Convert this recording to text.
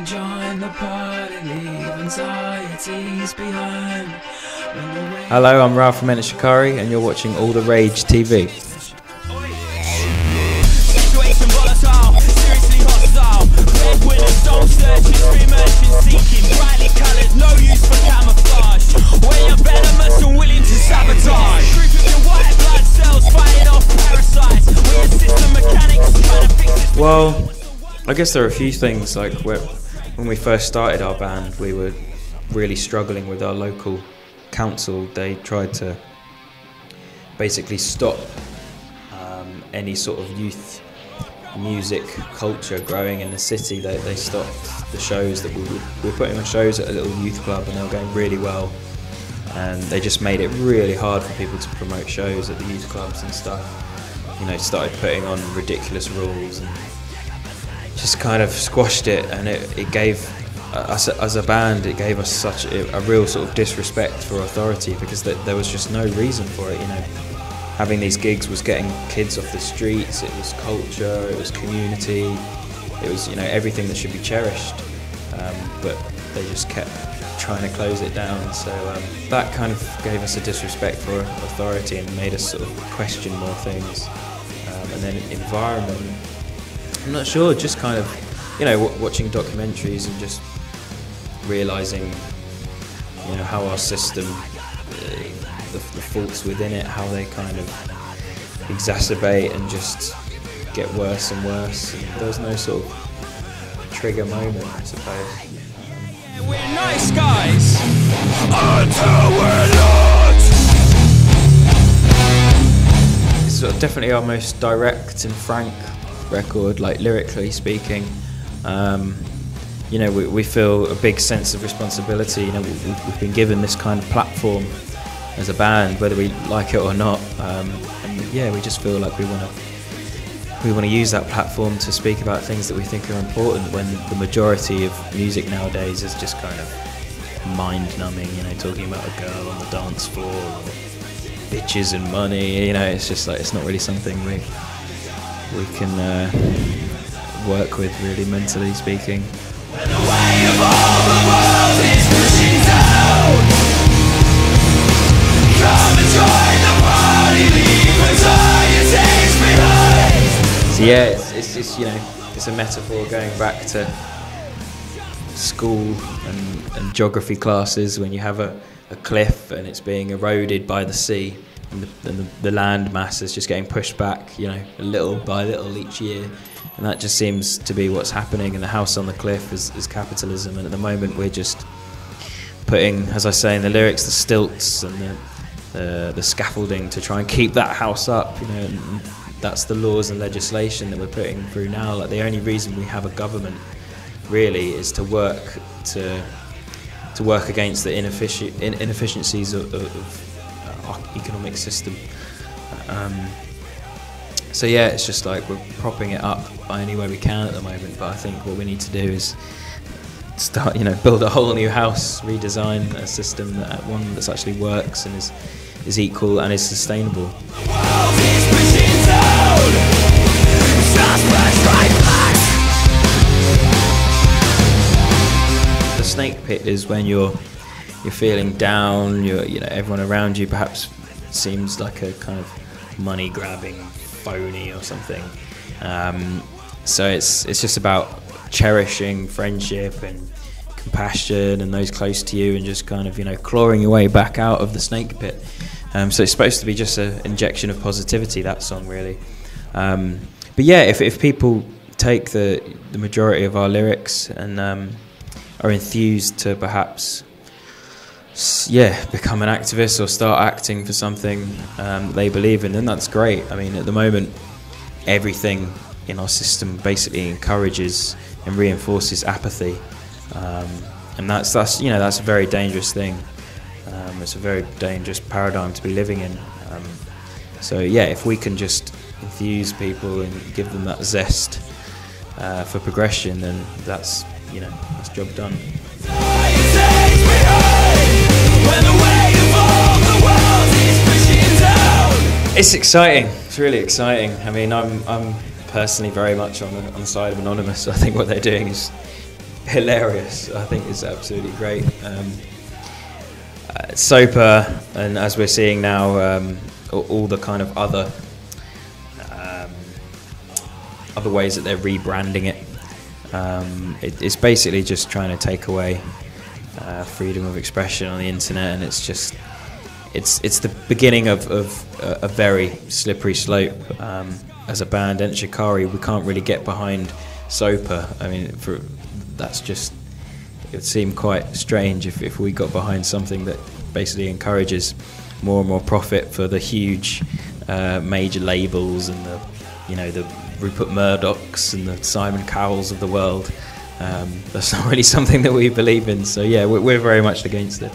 and join the party, leave anxieties behind. Hello, I'm Rou Reynolds Shikari, and you're watching All the Rage TV. Well, I guess there are a few things. Like when we first started our band, we were really struggling with our local council. They tried to basically stop any sort of youth music culture growing in the city. They stopped the shows that we were putting on shows at a little youth club, and they were going really well, and they just made it really hard for people to promote shows at the youth clubs and stuff. You know, started putting on ridiculous rules and just kind of squashed it, and it gave us as a band, it gave us such a real sort of disrespect for authority, because there was just no reason for it. You know, having these gigs was getting kids off the streets, it was culture, it was community, it was, you know, everything that should be cherished, but they just kept trying to close it down. So that kind of gave us a disrespect for authority and made us sort of question more things. And then environment, I'm not sure, just kind of, you know, watching documentaries and just realising, you know, how our system, the faults within it, how they kind of exacerbate and just get worse and worse. And there was no sort of trigger moment, I suppose. We're nice guys until we're not. It's sort of definitely our most direct and frank record, like lyrically speaking. You know, we feel a big sense of responsibility. You know, we've been given this kind of platform as a band, whether we like it or not. And yeah, we just feel like we want to use that platform to speak about things that we think are important, when the majority of music nowadays is just kind of mind-numbing, you know, talking about a girl on the dance floor, or bitches and money. You know, it's just like, it's not really something we can work with, really, mentally speaking. When the weight of all the world is pushing down, come and join the party, leave anxieties behind. So yeah, it's just, you know, it's a metaphor going back to school and geography classes, when you have a cliff and it's being eroded by the sea, and the land mass is just getting pushed back, you know, little by little each year. And that just seems to be what's happening, and the house on the cliff is capitalism. And at the moment we're just putting, as I say in the lyrics, the stilts and the scaffolding to try and keep that house up, you know. And that's the laws and legislation that we're putting through now. Like, the only reason we have a government really is to work against the inefficiencies of our economic system. So yeah, it's just like we're propping it up any way we can at the moment. But I think what we need to do is start, you know, build a whole new house, redesign a system, one that's actually works and is equal and is sustainable. The world is pushing down, just press right back. The snake pit is when you're feeling down. You know, everyone around you perhaps seems like a kind of money grabbing phony or something. So it's just about cherishing friendship and compassion and those close to you, and just kind of, you know, clawing your way back out of the snake pit. So it's supposed to be just an injection of positivity, that song, really. But yeah, if people take the majority of our lyrics and are enthused to perhaps, yeah, become an activist or start acting for something they believe in, then that's great. I mean, at the moment, everything in our system basically encourages and reinforces apathy, and that's you know, that's a very dangerous thing. It's a very dangerous paradigm to be living in. So yeah, if we can just enthuse people and give them that zest for progression, then that's, you know, that's job done. It's exciting. It's really exciting. I mean, I'm personally very much on the side of Anonymous. I think what they're doing is hilarious. I think it's absolutely great. SOPA, and as we're seeing now, all the kind of other ways that they're rebranding it. It's basically just trying to take away freedom of expression on the internet, and it's just it's the beginning of a very slippery slope. As a band, and Shikari, we can't really get behind SOPA. I mean, it would seem quite strange if we got behind something that basically encourages more and more profit for the huge major labels and the Rupert Murdochs and the Simon Cowells of the world. That's not really something that we believe in. So yeah, we're very much against it.